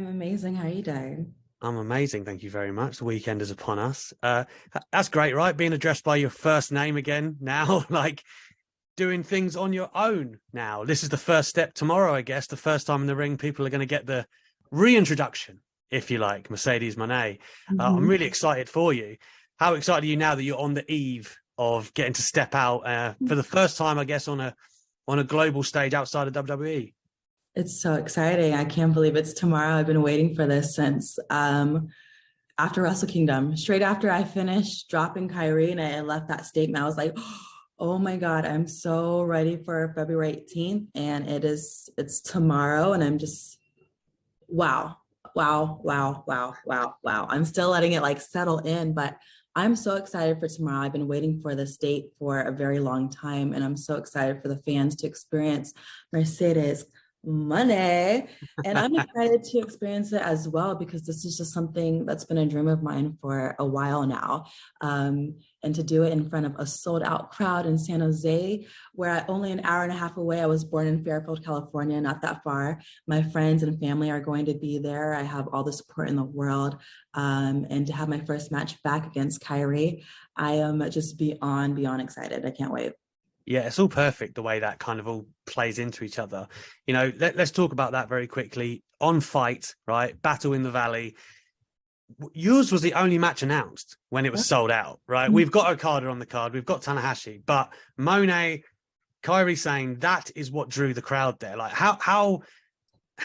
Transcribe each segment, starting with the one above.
I'm amazing. How are you doing? I'm amazing. Thank you very much. The weekend is upon us. That's great, right? Being addressed by your first name again now, like doing things on your own now. This is the first step tomorrow, I guess. The first time in the ring, people are going to get the reintroduction, if you like, Mercedes Moné. I'm hmm really excited for you. How excited are you now that you're on the eve of getting to step out for the first time, I guess, on a global stage outside of WWE? It's so exciting. I can't believe it's tomorrow. I've been waiting for this since after Wrestle Kingdom. Straight after I finished dropping Kyrie and I left that statement, I was like, oh my God, I'm so ready for February 18th. And it's tomorrow. And I'm just, wow, wow, wow, wow, wow, wow. I'm still letting it like settle in, but I'm so excited for tomorrow. I've been waiting for this date for a very long time, and I'm so excited for the fans to experience Mercedes Money. And I'm excited to experience it as well because this is just something that's been a dream of mine for a while now. And to do it in front of a sold out crowd in San Jose, where only an hour and a half away, I was born in Fairfield, California, not that far. My friends and family are going to be there. I have all the support in the world. And to have my first match back against Kyrie, I am just beyond excited. I can't wait. Yeah, it's all perfect the way that kind of all plays into each other. Let's talk about that very quickly. On Fight, right? Battle in the Valley. Yours was the only match announced when it was sold out, right? We've got Okada on the card, we've got Tanahashi, but Moné, Kyrie saying that is what drew the crowd there. Like how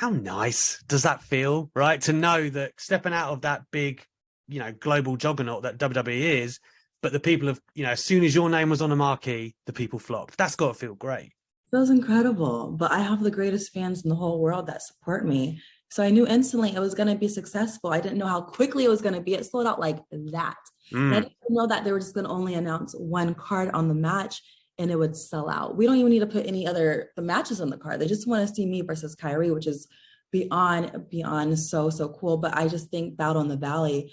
nice does that feel, right? To know that stepping out of that big, global juggernaut that WWE is, but the people have, as soon as your name was on the marquee, the people flocked. That's got to feel great. Feels incredible, but I have the greatest fans in the whole world that support me. So I knew instantly it was going to be successful. I didn't know how quickly it was going to be. It sold out like that. And I Mm. didn't know that they were just going to only announce one card on the match and it would sell out. We don't even need to put any other the matches on the card. They just want to see me versus Kyrie, which is beyond so cool. But I just think Battle in the Valley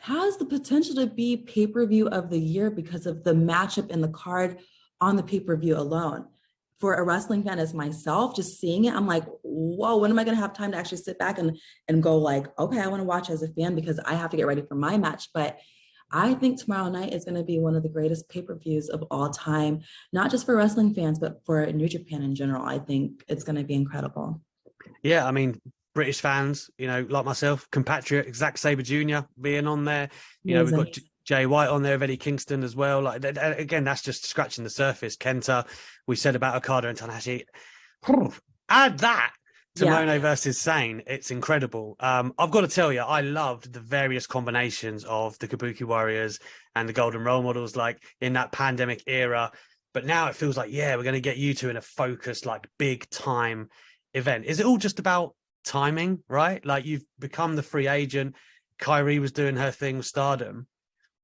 has the potential to be pay-per-view of the year because of the matchup in the card on the pay-per-view alone. For a wrestling fan as myself, just seeing it, I'm like, whoa, when am I going to have time to actually sit back and go like, okay, I want to watch as a fan because I have to get ready for my match. But I think tomorrow night is going to be one of the greatest pay-per-views of all time, not just for wrestling fans, but for New Japan in general. I think it's going to be incredible. Yeah, I mean, British fans, like myself, compatriot, Zack Sabre Jr. being on there. We've got Amazing. Jay White on there, Eddie Kingston as well. Like, again, that's just scratching the surface. Kenta, we said about Okada and Tanahashi. Add that to Yeah. Moné versus Sane. It's incredible. I've got to tell you, I loved the various combinations of the Kabuki Warriors and the Golden Role Models, like in that pandemic era. But now it feels like, yeah, we're going to get you two in a focused, like big time event. Is it all just about timing, right? Like you've become the free agent. Kyrie was doing her thing with Stardom.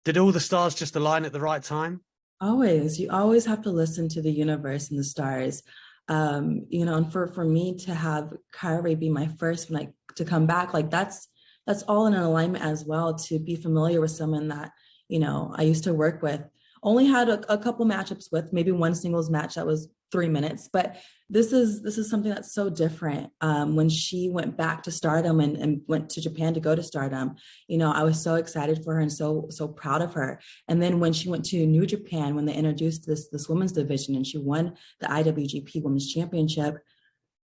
Did all the stars just align at the right time? Always, you always have to listen to the universe and the stars. And for me to have Kyrie be my first, like to come back, like that's all in an alignment as well. To be familiar with someone that I used to work with, only had a couple matchups with, maybe one singles match that was 3 minutes, but this is something that's so different. When she went back to Stardom and went to Japan to go to Stardom, I was so excited for her and so proud of her. And then when she went to New Japan, when they introduced this women's division and she won the IWGP Women's Championship,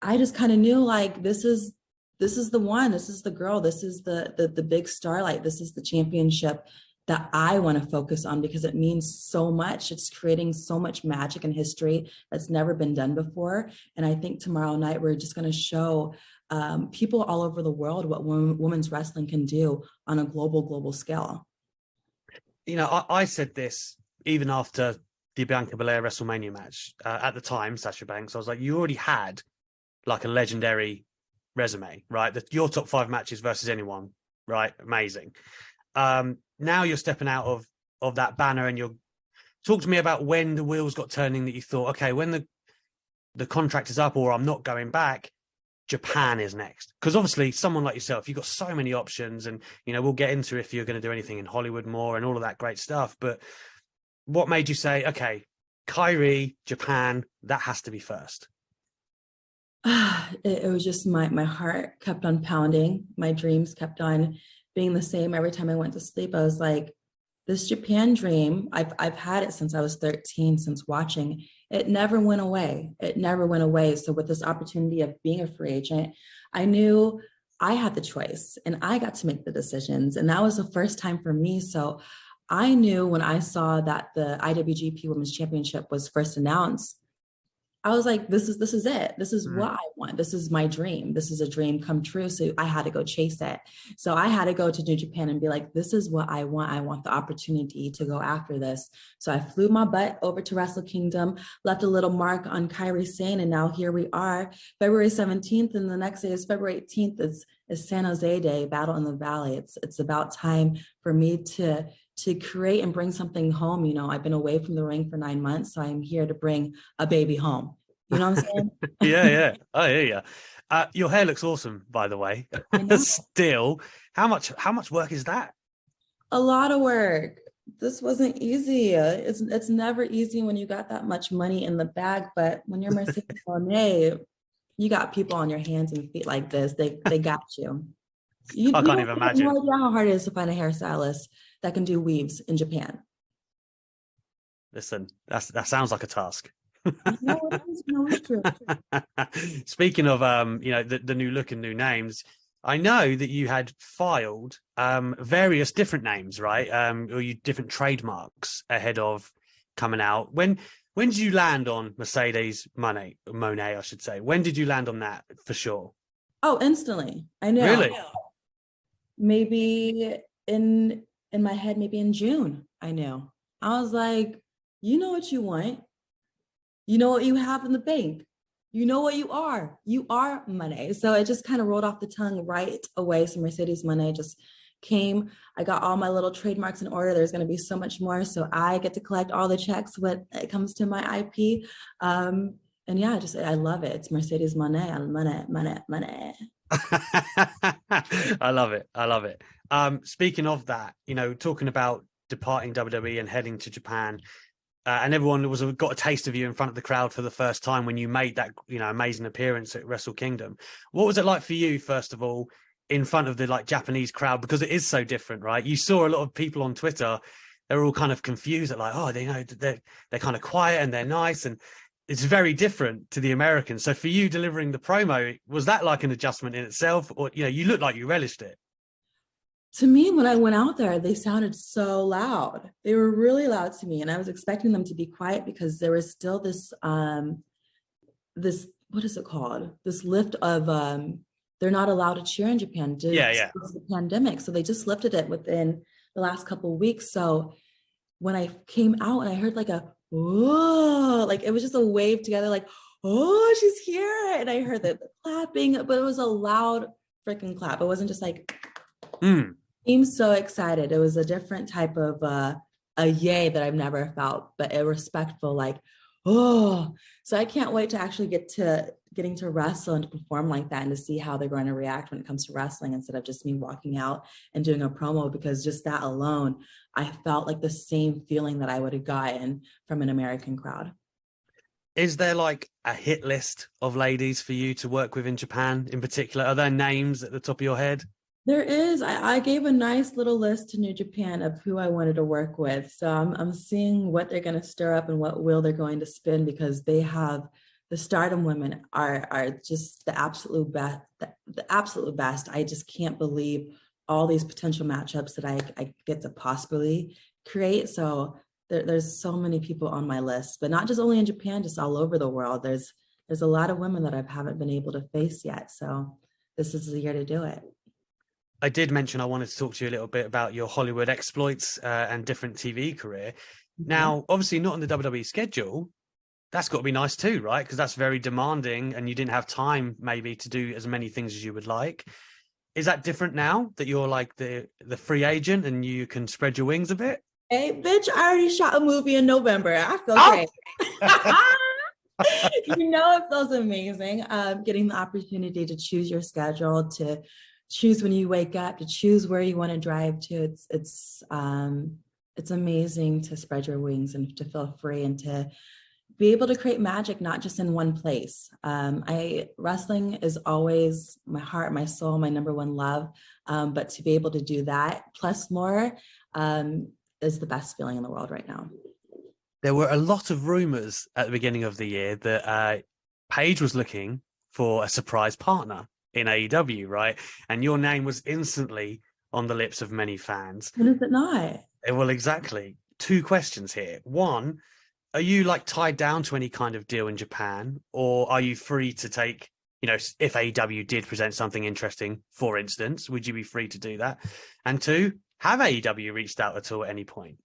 I just kind of knew like this is the one, this is the girl, this is the big starlight, this is the championship that I want to focus on because it means so much. It's creating so much magic and history that's never been done before. And I think tomorrow night we're just going to show people all over the world what women's wrestling can do on a global scale. I said this even after the Bianca Belair WrestleMania match at the time, Sasha Banks. I was like, you already had like a legendary resume, right? Your top five matches versus anyone, right? Amazing. Now you're stepping out of that banner and you're talk to me about when the wheels got turning that you thought, okay, when the contract is up or I'm not going back, Japan is next. Because obviously someone like yourself, you've got so many options and, we'll get into if you're going to do anything in Hollywood more and all of that great stuff. But what made you say, okay, Kyrie, Japan, that has to be first? It was just my heart kept on pounding. My dreams kept on being the same every time I went to sleep. I was like, this Japan dream, I've had it since I was 13, since watching. It never went away. It never went away. So with this opportunity of being a free agent, I knew I had the choice and I got to make the decisions. And that was the first time for me. So I knew when I saw that the IWGP Women's Championship was first announced, I was like, this is it. This is Mm. what I want. This is my dream. This is a dream come true. So I had to go chase it. So I had to go to New Japan and be like, this is what I want. I want the opportunity to go after this. So I flew my butt over to Wrestle Kingdom, left a little mark on Kairi Sane, and now here we are, February 17th, and the next day is February 18th. Is San Jose Day, Battle in the Valley. It's about time for me to create and bring something home. You know, I've been away from the ring for 9 months, so I'm here to bring a baby home. You know what I'm Yeah, saying? yeah. I hear you. Your hair looks awesome, by the way. I know. Still, how much work is that? A lot of work. This wasn't easy. It's never easy when you got that much money in the bag, but when you're Mercedes Moné, you got people on your hands and feet like this. They got you. I You can't have even no imagine. idea how hard it is to find a hairstylist that can do weaves in Japan. Listen, that sounds like a task. I know it is. No, it's true. Speaking of the new look and new names, I know that you had filed various different names, right? Or you different trademarks ahead of coming out. When did you land on Mercedes Monet, I should say? When did you land on that for sure? Oh, instantly. I know. Really? Maybe in my head, maybe in June, I knew. I was like, you know what you want. You know what you have in the bank. You know what you are. You are money. So it just kind of rolled off the tongue right away. So Mercedes Monet just came. I got all my little trademarks in order. There's going to be so much more. So I get to collect all the checks when it comes to my IP. And yeah, just I love it. It's Mercedes Monet. Money, money, money. I love it. I love it. Speaking of that, talking about departing WWE and heading to Japan, and everyone got a taste of you in front of the crowd for the first time when you made that amazing appearance at Wrestle Kingdom. What was it like for you, first of all, in front of the Japanese crowd, because it is so different, right? You saw a lot of people on Twitter, they were all kind of confused at oh, they're kind of quiet and they're nice, and it's very different to the Americans. So for you delivering the promo, was that like an adjustment in itself, or you looked like you relished it? To me, when I went out there, they sounded so loud. They were really loud to me, and I was expecting them to be quiet because there was still this what is it called? This lift of they're not allowed to cheer in Japan due Yeah, to yeah. the pandemic. So they just lifted it within the last couple of weeks. So when I came out and I heard like a whoa, like it was just a wave together, like, oh, she's here. And I heard the clapping, but it was a loud freaking clap. It wasn't just like Mm. I'm so excited. It was a different type of a yay that I've never felt, but a respectful, like, oh. So I can't wait to actually getting to wrestle and to perform like that and to see how they're going to react when it comes to wrestling instead of just me walking out and doing a promo, because just that alone, I felt like the same feeling that I would have gotten from an American crowd. Is there a hit list of ladies for you to work with in Japan in particular? Are there names at the top of your head? There is. I gave a nice little list to New Japan of who I wanted to work with. So I'm seeing what they're going to stir up and what wheel they're going to spin, because they have the Stardom women are just the absolute best. The absolute best. I just can't believe all these potential matchups that I get to possibly create. So there's so many people on my list, but not just only in Japan, just all over the world. There's a lot of women that I haven't been able to face yet. So this is the year to do it. I did mention I wanted to talk to you a little bit about your Hollywood exploits and different TV career. Mhm. Now, obviously not on the WWE schedule. That's got to be nice too, right? Because that's very demanding and you didn't have time maybe to do as many things as you would like. Is that different now that you're the free agent and you can spread your wings a bit? Hey, bitch, I already shot a movie in November. I feel Oh! great. It feels amazing. Getting the opportunity to choose your schedule, to choose when you wake up, to choose where you want to drive to. It's amazing to spread your wings and to feel free and to be able to create magic, not just in one place. Wrestling is always my heart, my soul, my number one love. But to be able to do that plus more is the best feeling in the world right now. There were a lot of rumors at the beginning of the year that Paige was looking for a surprise partner in AEW, right? And your name was instantly on the lips of many fans. When is it not? Well, exactly. Two questions here. One, are you like tied down to any kind of deal in Japan, or are you free to take, if AEW did present something interesting, for instance, would you be free to do that? And two, have AEW reached out at all at any point?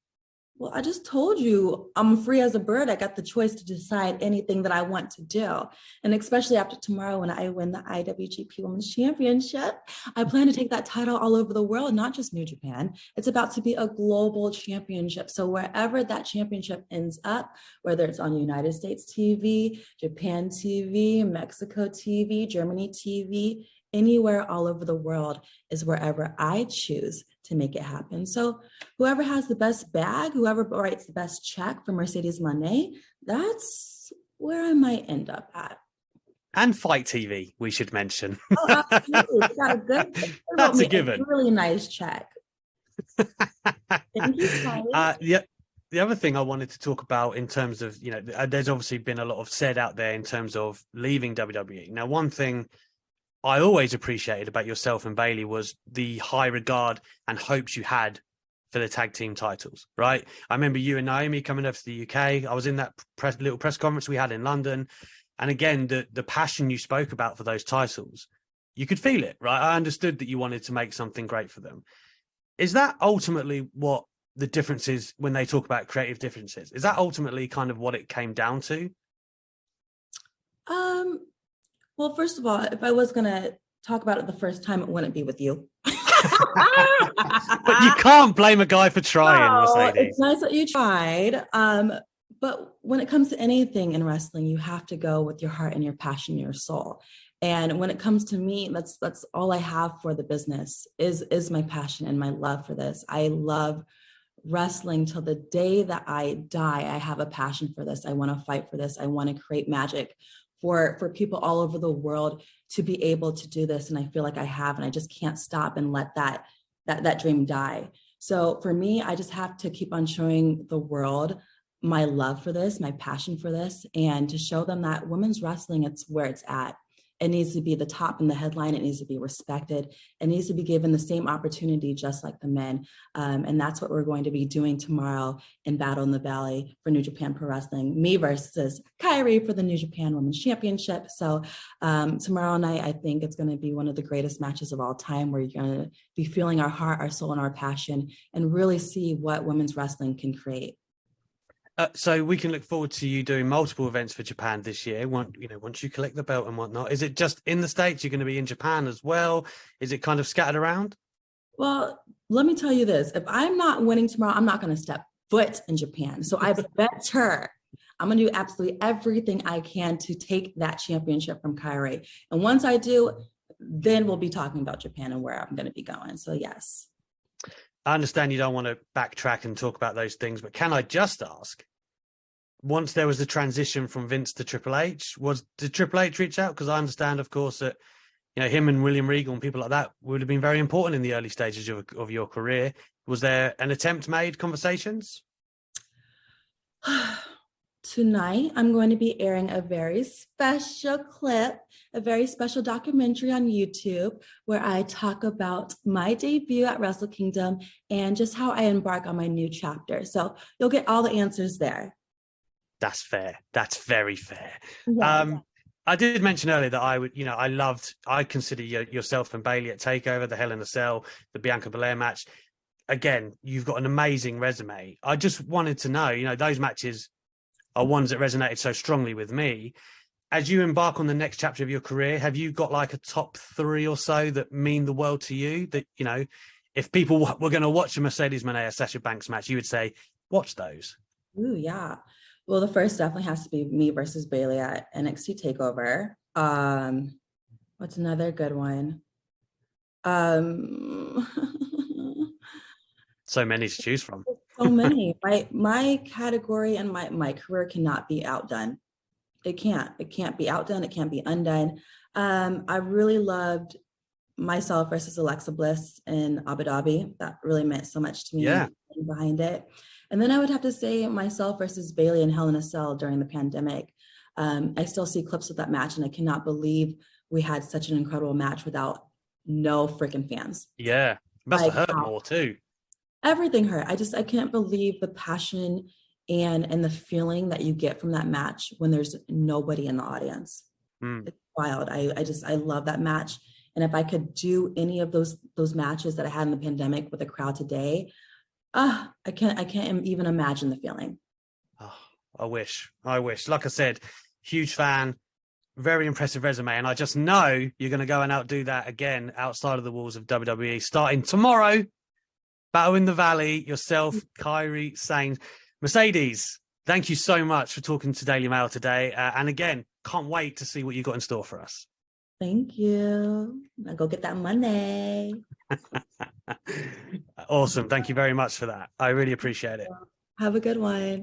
Well, I just told you I'm free as a bird. I got the choice to decide anything that I want to do. And especially after tomorrow, when I win the IWGP Women's Championship, I plan to take that title all over the world, not just New Japan. It's about to be a global championship. So wherever that championship ends up, whether it's on United States TV, Japan TV, Mexico TV, Germany TV, anywhere all over the world is wherever I choose to make it happen. So whoever has the best bag, whoever writes the best check for Mercedes Moné, that's where I might end up at. And Fight TV, we should mention. Oh, absolutely. Got a good, that's a given. A really nice check. Thank you, yeah. The other thing I wanted to talk about in terms of, there's obviously been a lot of said out there in terms of leaving WWE. Now, one thing I always appreciated about yourself and Bailey was the high regard and hopes you had for the tag team titles, right? I remember you and Naomi coming up to the UK. I was in that little press conference we had in London. And again, the passion you spoke about for those titles, you could feel it, right? I understood that you wanted to make something great for them. Is that ultimately what the difference is when they talk about creative differences? Is that ultimately kind of what it came down to? Well, first of all, if I was going to talk about it the first time, it wouldn't be with you. But you can't blame a guy for trying, Mercedes. It's nice that you tried. But when it comes to anything in wrestling, you have to go with your heart and your passion, your soul. And when it comes to me, that's all I have for the business is my passion and my love for this. I love wrestling till the day that I die. I have a passion for this. I want to fight for this. I want to create magic for people all over the world to be able to do this. And I feel like I have, and I just can't stop and let that dream die. So for me, I just have to keep on showing the world my love for this, my passion for this, and to show them that women's wrestling, it's where it's at. It needs to be the top in the headline. It needs to be respected. It needs to be given the same opportunity just like the men. And that's what we're going to be doing tomorrow in Battle in the Valley for New Japan Pro Wrestling. Me versus Kairi for the New Japan Women's Championship. So tomorrow night, I think it's going to be one of the greatest matches of all time, where you're going to be feeling our heart, our soul, and our passion, and really see what women's wrestling can create. So we can look forward to you doing multiple events for Japan this year. Once you collect the belt and whatnot, is it just in the States? You're going to be in Japan as well? Is it kind of scattered around? Well, let me tell you this. If I'm not winning tomorrow, I'm not going to step foot in Japan. So I better. I'm going to do absolutely everything I can to take that championship from Kairi. And once I do, then we'll be talking about Japan and where I'm going to be going. So yes. I understand you don't want to backtrack and talk about those things, but can I just ask, once there was the transition from Vince to Triple H, did Triple H reach out? Because I understand, of course, that him and William Regal and people like that would have been very important in the early stages of your career. Was there an attempt made, conversations? Tonight, I'm going to be airing a very special clip, a very special documentary on YouTube, where I talk about my debut at Wrestle Kingdom and just how I embark on my new chapter. So you'll get all the answers there. That's fair. That's very fair. Yeah. I did mention earlier that I consider yourself and Bailey at TakeOver, the Hell in a Cell, the Bianca Belair match. Again, you've got an amazing resume. I just wanted to know, those matches are ones that resonated so strongly with me. As you embark on the next chapter of your career, have you got like a top 3 or so that mean the world to you? That, if people were going to watch a Mercedes Moné or Sasha Banks match, you would say, watch those. Ooh, yeah. Well, the first definitely has to be me versus Bailey at NXT TakeOver. What's another good one? So many to choose from. So many. My category and my career cannot be outdone. It can't. It can't be outdone. It can't be undone. I really loved myself versus Alexa Bliss in Abu Dhabi. That really meant so much to me and Yeah. the feeling behind it. And then I would have to say myself versus Bailey and Hell in a Cell during the pandemic. I still see clips of that match, and I cannot believe we had such an incredible match without no freaking fans. Yeah. Must have Like hurt how more too. everything hurt. I can't believe the passion and the feeling that you get from that match when there's nobody in the audience. Mm. It's wild. I love that match. And if I could do any of those matches that I had in the pandemic with a crowd today, I can't even imagine the feeling. Oh, I wish. I wish. Like I said, huge fan, very impressive resume. And I just know you're going to go and outdo that again outside of the walls of WWE starting tomorrow. Battle in the Valley, yourself, Kyrie Sane. Mercedes, thank you so much for talking to Daily Mail today. And again, can't wait to see what you got in store for us. Thank you. I'll go get that money. Awesome. Thank you very much for that. I really appreciate it. Have a good one.